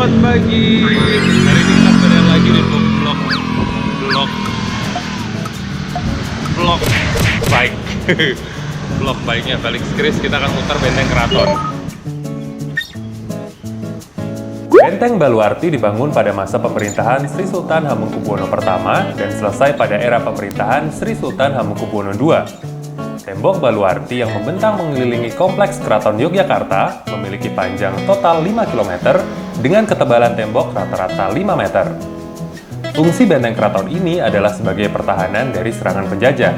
Selamat pagi. Hari ini kita berada lagi di blok bike. Blok bike-nya Felix Kris. Kita akan muter Benteng Keraton. Benteng Baluarti dibangun pada masa pemerintahan Sri Sultan Hamengkubuwono I dan selesai pada era pemerintahan Sri Sultan Hamengkubuwono II. Tembok Baluarti yang membentang mengelilingi kompleks Keraton Yogyakarta memiliki panjang total 5 km dengan ketebalan tembok rata-rata 5 meter. Fungsi benteng keraton ini adalah sebagai pertahanan dari serangan penjajah.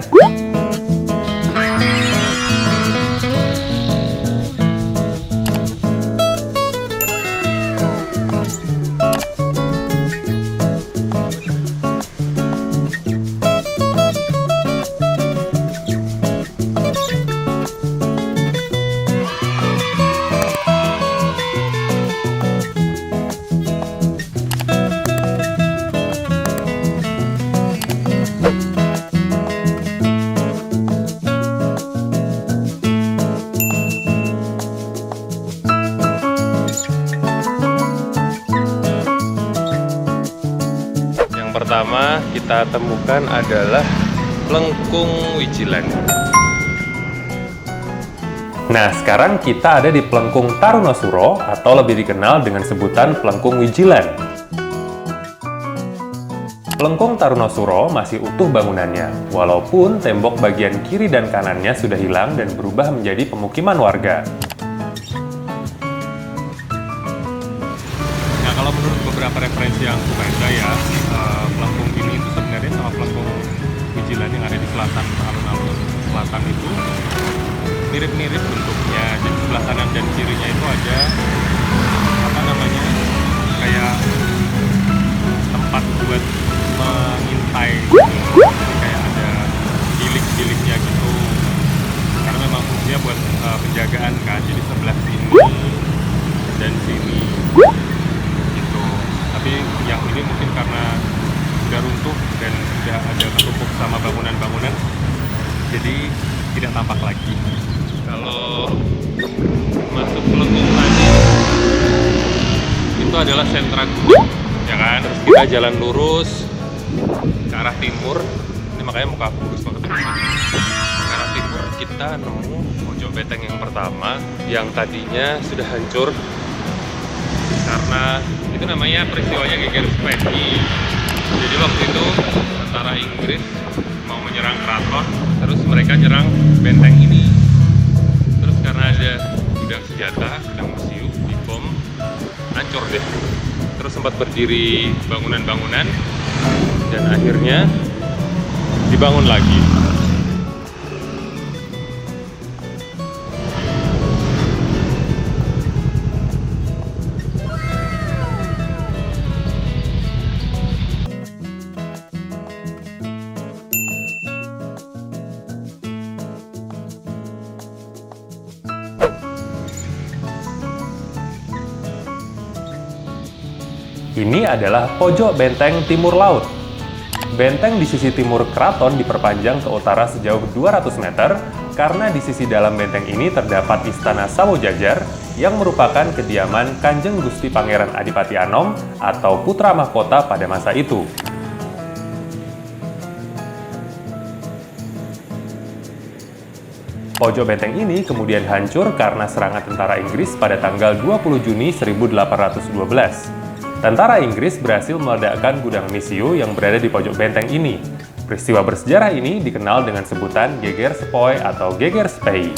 Pertama kita temukan adalah Plengkung Wijilan. Nah, sekarang kita ada di Plengkung Tarunosuro atau lebih dikenal dengan sebutan Plengkung Wijilan. Plengkung Tarunosuro masih utuh bangunannya, walaupun tembok bagian kiri dan kanannya sudah hilang dan berubah menjadi pemukiman warga. Nah, kalau menurut beberapa referensi yang aku baca ya, Plengkung ini itu sebenarnya sama Plengkung Wijilan yang ada di selatan alun-alun selatan itu mirip-mirip bentuknya. Jadi sebelah kanan dan kirinya itu ada apa namanya, kayak tempat buat mengintai gitu. Kayak ada bilik-biliknya gitu, karena memang fungsinya buat penjagaan kan. Jadi sebelah sini dan sini gitu. Tapi yang ini mungkin karena sudah runtuh dan sudah ada ketumpuk sama bangunan-bangunan, jadi tidak tampak lagi. Kalau masuk Plengkung tadi itu adalah sentra gunung, ya kan? Terus kita jalan lurus ke arah timur. Ini makanya muka aku kurus banget. Ke arah timur kita nemu pojok benteng yang pertama yang tadinya sudah hancur karena itu namanya peristiwanya geger Speki. Jadi waktu itu tentara Inggris mau menyerang keraton, terus mereka nyerang benteng ini. Terus karena ada gudang senjata, gudang museum, dibom, hancur deh. Terus sempat berdiri bangunan-bangunan dan akhirnya dibangun lagi. Ini adalah pojok benteng timur laut. Benteng di sisi timur keraton diperpanjang ke utara sejauh 200 meter karena di sisi dalam benteng ini terdapat Istana Sawojajar yang merupakan kediaman Kanjeng Gusti Pangeran Adipati Anom atau putra mahkota pada masa itu. Pojok benteng ini kemudian hancur karena serangan tentara Inggris pada tanggal 20 Juni 1812. Tentara Inggris berhasil meledakkan gudang misiu yang berada di pojok benteng ini. Peristiwa bersejarah ini dikenal dengan sebutan Geger Sepoi atau Geger Spei.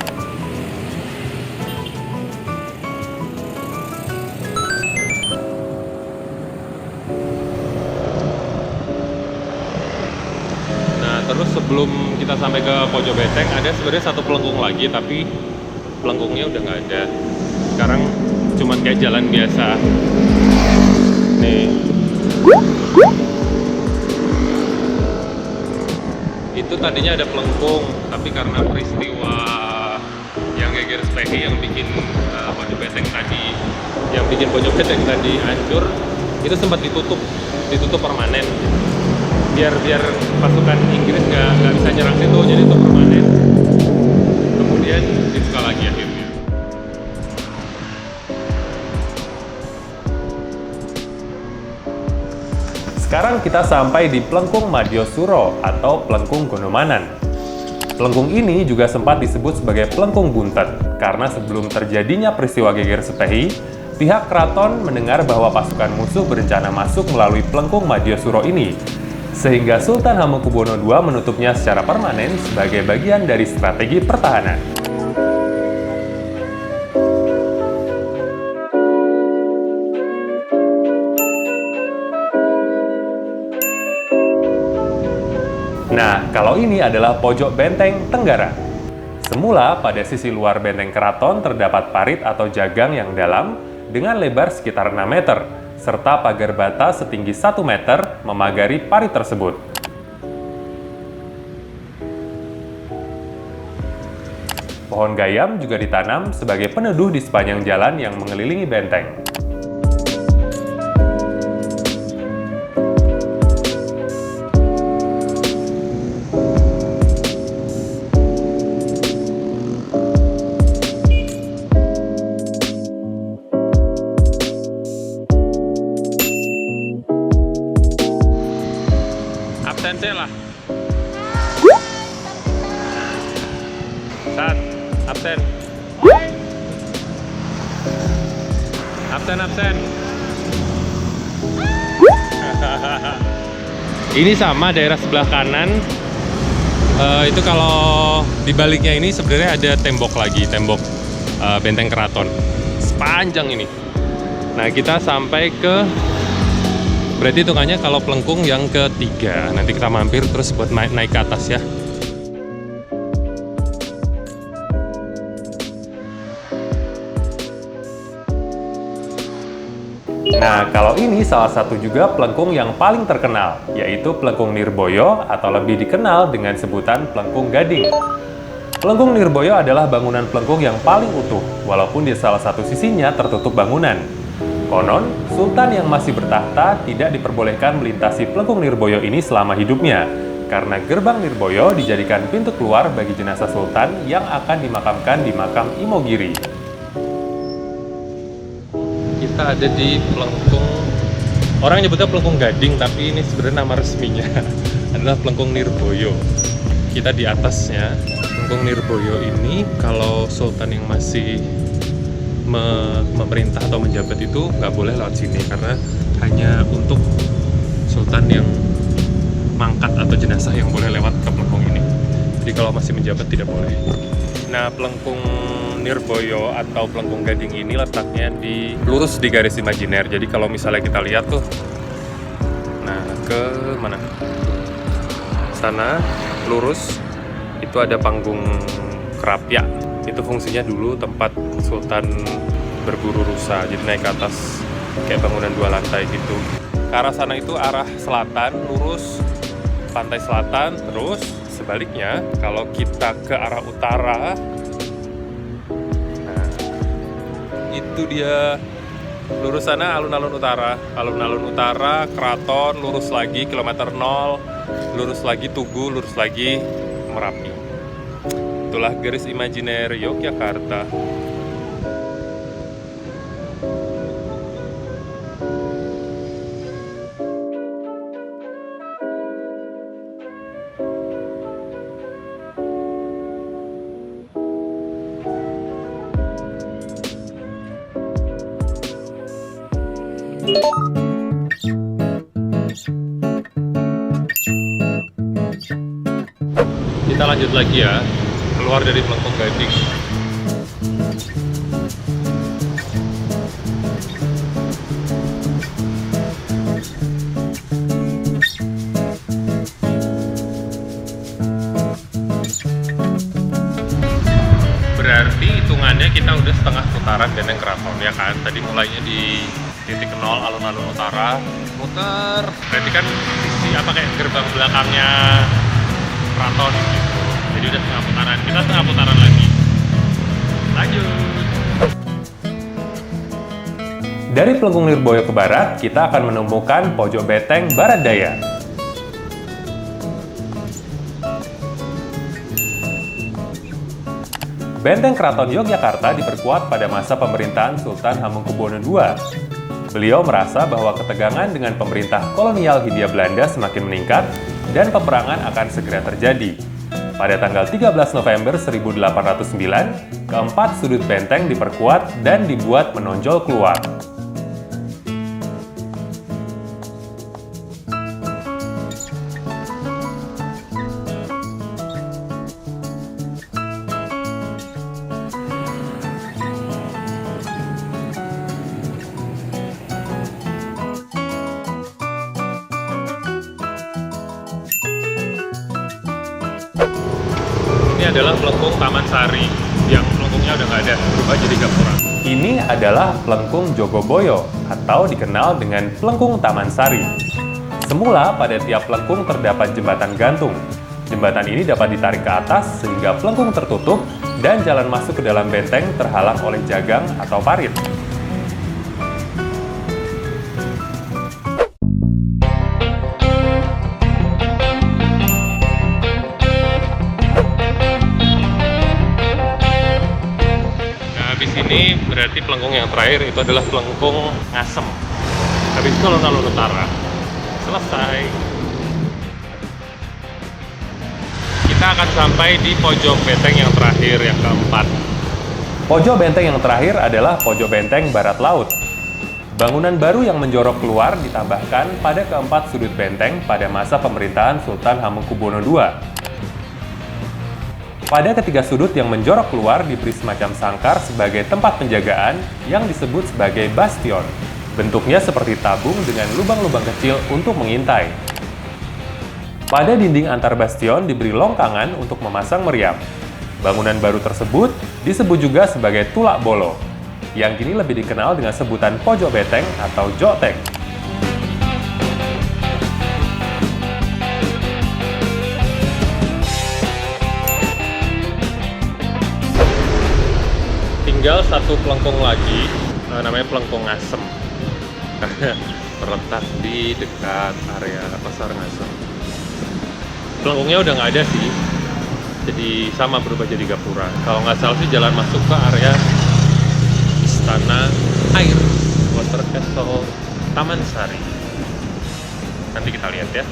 Nah, terus sebelum kita sampai ke pojok benteng ada sebenarnya satu pelengkung lagi, tapi pelengkungnya udah nggak ada. Sekarang cuman kayak jalan biasa. Nih, itu tadinya ada pelengkung, tapi karena peristiwa yang Geger Speki yang bikin pojok benteng tadi hancur, itu sempat ditutup permanen. Biar pasukan Inggris nggak bisa nyerang situ, jadi itu permanen. Kemudian dibuka lagi akhirnya. Sekarang kita sampai di Plengkung Madyosuro atau Plengkung Gondomanan. Plengkung ini juga sempat disebut sebagai Plengkung Buntet karena sebelum terjadinya peristiwa Geger Setehi, pihak keraton mendengar bahwa pasukan musuh berencana masuk melalui Plengkung Madyosuro ini, sehingga Sultan Hamengkubuwono II menutupnya secara permanen sebagai bagian dari strategi pertahanan. Nah, kalau ini adalah pojok benteng Tenggara. Semula, pada sisi luar benteng keraton terdapat parit atau jagang yang dalam dengan lebar sekitar 6 meter, serta pagar bata setinggi 1 meter memagari parit tersebut. Pohon gayam juga ditanam sebagai peneduh di sepanjang jalan yang mengelilingi benteng. Absen lah. Saat absen. Absen. Ini sama daerah sebelah kanan. Itu kalau dibaliknya ini sebenarnya ada tembok lagi, tembok benteng keraton. Sepanjang ini. Nah, kita sampai ke berarti hitungannya kalau Plengkung yang ketiga. Nanti kita mampir terus buat naik ke atas ya. Nah, kalau ini salah satu juga Plengkung yang paling terkenal, yaitu Plengkung Nirboyo atau lebih dikenal dengan sebutan Plengkung Gading. Plengkung Nirboyo adalah bangunan Plengkung yang paling utuh, walaupun di salah satu sisinya tertutup bangunan. Konon, Sultan yang masih bertahta tidak diperbolehkan melintasi Plengkung Nirboyo ini selama hidupnya, karena gerbang Nirboyo dijadikan pintu keluar bagi jenazah Sultan yang akan dimakamkan di makam Imogiri. Kita ada di Plengkung, orang nyebutnya Plengkung Gading, tapi ini sebenarnya nama resminya adalah Plengkung Nirboyo. Kita di atasnya. Plengkung Nirboyo ini kalau Sultan yang masih memerintah atau menjabat itu nggak boleh lewat sini, karena hanya untuk Sultan yang mangkat atau jenazah yang boleh lewat ke Plengkung ini. Jadi kalau masih menjabat tidak boleh. Nah, Plengkung Nirboyo atau Plengkung Gading ini letaknya di lurus di garis imajiner. Jadi kalau misalnya kita lihat tuh, nah ke mana? Sana lurus itu ada panggung kerapia. Itu fungsinya dulu tempat Sultan berburu rusa, jadi naik ke atas kayak bangunan 2 lantai gitu. Ke arah sana itu arah selatan, lurus pantai selatan. Terus sebaliknya kalau kita ke arah utara, nah itu dia lurus sana alun-alun utara, keraton, lurus lagi kilometer 0, lurus lagi Tugu, lurus lagi Merapi. Itulah garis imajiner Yogyakarta. Kita lanjut lagi ya, keluar dari Plengkung Gading. Berarti hitungannya kita udah setengah putaran benteng keraton ya kan. Tadi mulainya di titik 0 alun-alun utara, muter. Berarti kan sisi apa kayak gerbang belakangnya keraton gitu. Jadi udah setengah putaran. Kita setengah putaran lagi. Lanjut. Dari Plengkung Nirboyo ke barat, kita akan menemukan pojok benteng barat daya. Benteng Keraton Yogyakarta diperkuat pada masa pemerintahan Sultan Hamengkubuwono II. Beliau merasa bahwa ketegangan dengan pemerintah kolonial Hindia Belanda semakin meningkat dan peperangan akan segera terjadi. Pada tanggal 13 November 1809, keempat sudut benteng diperkuat dan dibuat menonjol keluar. Ini adalah pelengkung Taman Sari yang pelengkungnya udah nggak ada, berubah jadi gapura. Ini adalah pelengkung Jogoboyo atau dikenal dengan pelengkung Taman Sari. Semula pada tiap pelengkung terdapat jembatan gantung. Jembatan ini dapat ditarik ke atas sehingga pelengkung tertutup dan jalan masuk ke dalam benteng terhalang oleh jagang atau parit. Habis ini berarti pelengkung yang terakhir itu adalah pelengkung Ngasem. Habis itu alun-alun utara. Selesai. Kita akan sampai di pojok benteng yang terakhir, yang keempat. Pojok benteng yang terakhir adalah pojok benteng barat laut. Bangunan baru yang menjorok keluar ditambahkan pada keempat sudut benteng pada masa pemerintahan Sultan Hamengkubuwono II. Pada ketiga sudut yang menjorok keluar diberi semacam sangkar sebagai tempat penjagaan yang disebut sebagai bastion. Bentuknya seperti tabung dengan lubang-lubang kecil untuk mengintai. Pada dinding antar bastion diberi longkangan untuk memasang meriam. Bangunan baru tersebut disebut juga sebagai tulak bolo, yang kini lebih dikenal dengan sebutan pojok benteng atau joteng. Tinggal satu pelengkung lagi, namanya pelengkung Ngasem. Terletak di dekat area Pasar Ngasem. Pelengkungnya udah nggak ada sih, jadi sama berubah jadi gapura. Kalau nggak salah sih jalan masuk ke area Istana Air, Water Castle Taman Sari. Nanti kita lihat ya.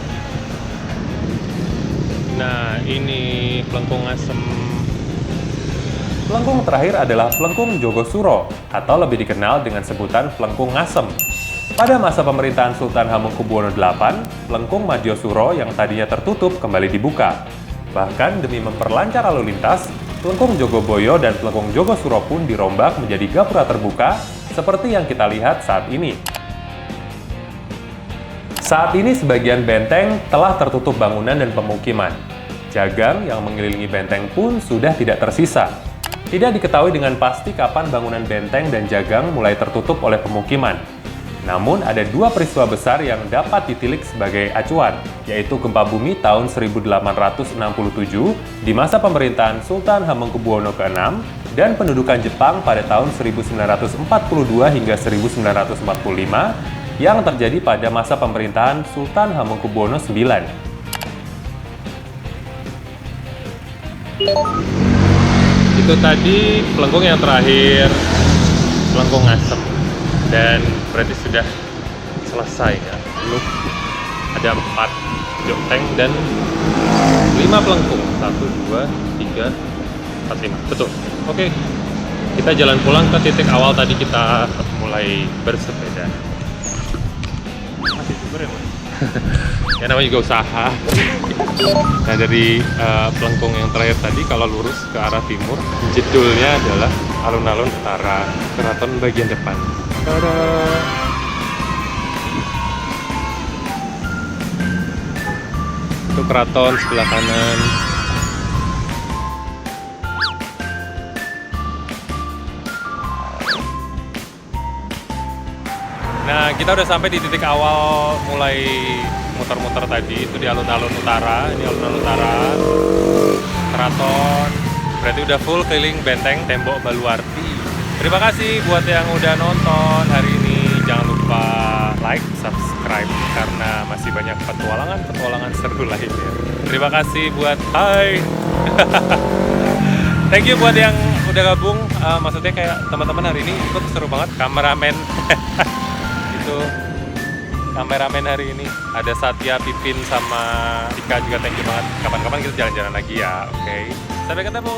Nah, ini pelengkung Ngasem. Pelengkung terakhir adalah pelengkung Jogosuro atau lebih dikenal dengan sebutan pelengkung Ngasem. Pada masa pemerintahan Sultan Hamengkubuwono VIII, pelengkung Madiosuro yang tadinya tertutup kembali dibuka. Bahkan demi memperlancar lalu lintas, pelengkung Jogoboyo dan pelengkung Jogosuro pun dirombak menjadi gapura terbuka seperti yang kita lihat saat ini. Saat ini sebagian benteng telah tertutup bangunan dan pemukiman. Jagang yang mengelilingi benteng pun sudah tidak tersisa. Tidak diketahui dengan pasti kapan bangunan benteng dan jagang mulai tertutup oleh pemukiman. Namun ada dua peristiwa besar yang dapat ditilik sebagai acuan, yaitu gempa bumi tahun 1867 di masa pemerintahan Sultan Hamengkubuwono ke-6 dan pendudukan Jepang pada tahun 1942 hingga 1945 yang terjadi pada masa pemerintahan Sultan Hamengkubuwono IX. Itu tadi pelengkung yang terakhir, pelengkung Ngasem, dan berarti sudah selesai ya. Look, ada 4 joteng dan 5 pelengkung. 1, 2, 3, 4, 5. Betul. Oke, kita jalan pulang ke titik awal tadi kita mulai bersepeda. Masih super ya, Mas? Ya namanya juga usaha. Nah, dari pelengkung yang terakhir tadi kalau lurus ke arah timur, jedulnya adalah alun-alun utara, keraton bagian depan. Tada! Itu keraton sebelah kanan. Nah, kita udah sampai di titik awal mulai muter-muter tadi, itu di alun-alun utara. Ini alun-alun utara, keraton. Berarti udah full keliling benteng tembok Baluarti. Terima kasih buat yang udah nonton hari ini. Jangan lupa like, subscribe, karena masih banyak petualangan seru lainnya. Terima kasih buat hai. Thank you buat yang udah gabung. Maksudnya kayak teman-teman hari ini ikut seru banget. Kameramen itu kameramen hari ini. Ada Satya, Pipin, sama Tika juga, thank you banget. Kapan-kapan kita jalan-jalan lagi ya, oke? Sampai ketemu!